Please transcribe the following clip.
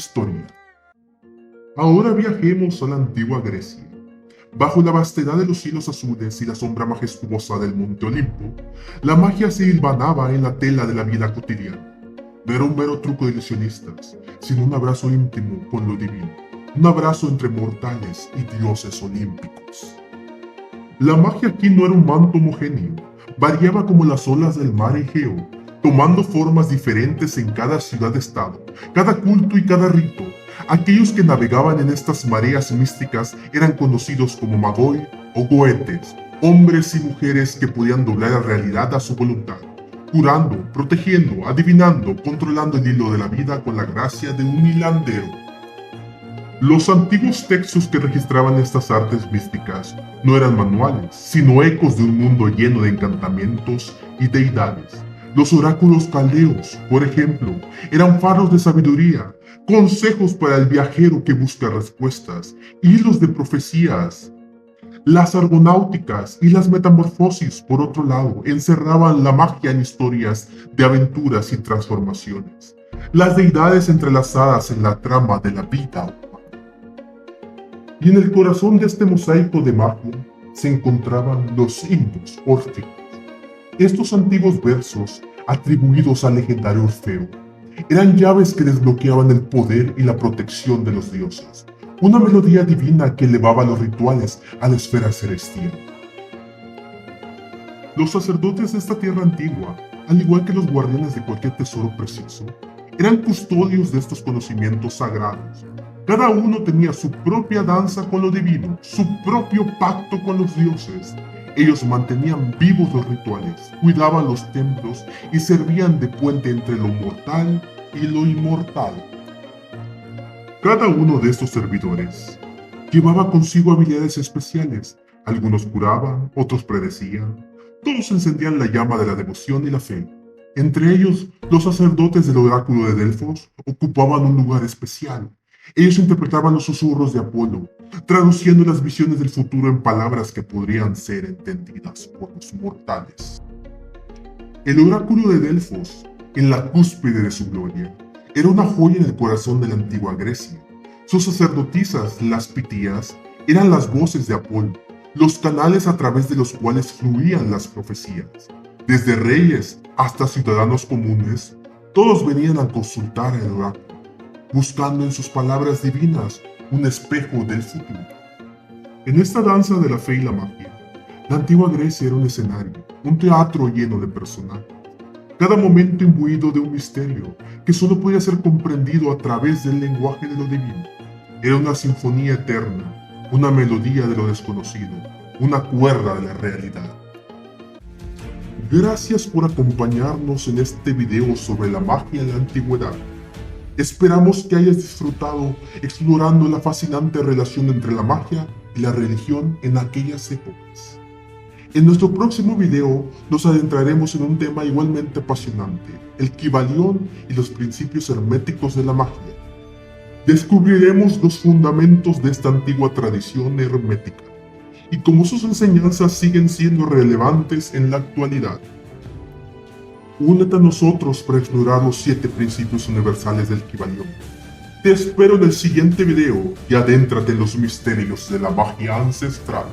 Historia. Ahora viajemos a la antigua Grecia. Bajo la vastedad de los cielos azules y la sombra majestuosa del monte Olimpo, la magia se hilvanaba en la tela de la vida cotidiana. No era un mero truco de ilusionistas, sino un abrazo íntimo con lo divino, un abrazo entre mortales y dioses olímpicos. La magia aquí no era un manto homogéneo, variaba como las olas del mar Egeo, tomando formas diferentes en cada ciudad-estado, cada culto y cada rito. Aquellos que navegaban en estas mareas místicas eran conocidos como Magoi o Goetes, hombres y mujeres que podían doblar la realidad a su voluntad, curando, protegiendo, adivinando, controlando el hilo de la vida con la gracia de un hilandero. Los antiguos textos que registraban estas artes místicas no eran manuales, sino ecos de un mundo lleno de encantamientos y deidades. Los oráculos caldeos, por ejemplo, eran faros de sabiduría, consejos para el viajero que busca respuestas, hilos de profecías. Las argonáuticas y las metamorfosis, por otro lado, encerraban la magia en historias de aventuras y transformaciones. Las deidades entrelazadas en la trama de la vida. Y en el corazón de este mosaico de magia se encontraban los himnos órficos. Estos antiguos versos, atribuidos al legendario Orfeo, eran llaves que desbloqueaban el poder y la protección de los dioses, una melodía divina que elevaba los rituales a la esfera celestial. Los sacerdotes de esta tierra antigua, al igual que los guardianes de cualquier tesoro precioso, eran custodios de estos conocimientos sagrados. Cada uno tenía su propia danza con lo divino, su propio pacto con los dioses. Ellos mantenían vivos los rituales, cuidaban los templos y servían de puente entre lo mortal y lo inmortal. Cada uno de estos servidores llevaba consigo habilidades especiales. Algunos curaban, otros predecían. Todos encendían la llama de la devoción y la fe. Entre ellos, los sacerdotes del oráculo de Delfos ocupaban un lugar especial. Ellos interpretaban los susurros de Apolo, traduciendo las visiones del futuro en palabras que podrían ser entendidas por los mortales. El oráculo de Delfos, en la cúspide de su gloria, era una joya en el corazón de la antigua Grecia. Sus sacerdotisas, las pitías, eran las voces de Apolo, los canales a través de los cuales fluían las profecías. Desde reyes hasta ciudadanos comunes, todos venían a consultar el oráculo, buscando en sus palabras divinas un espejo del futuro. En esta danza de la fe y la magia, la antigua Grecia era un escenario, un teatro lleno de personajes, cada momento imbuido de un misterio que solo podía ser comprendido a través del lenguaje de lo divino. Era una sinfonía eterna, una melodía de lo desconocido, una cuerda de la realidad. Gracias por acompañarnos en este video sobre la magia de la antigüedad. Esperamos que hayas disfrutado explorando la fascinante relación entre la magia y la religión en aquellas épocas. En nuestro próximo video nos adentraremos en un tema igualmente apasionante, el Kybalión y los principios herméticos de la magia. Descubriremos los fundamentos de esta antigua tradición hermética y cómo sus enseñanzas siguen siendo relevantes en la actualidad. Únete a nosotros para explorar los 7 principios universales del Kybalión. Te espero en el siguiente video y adéntrate en los misterios de la magia ancestral.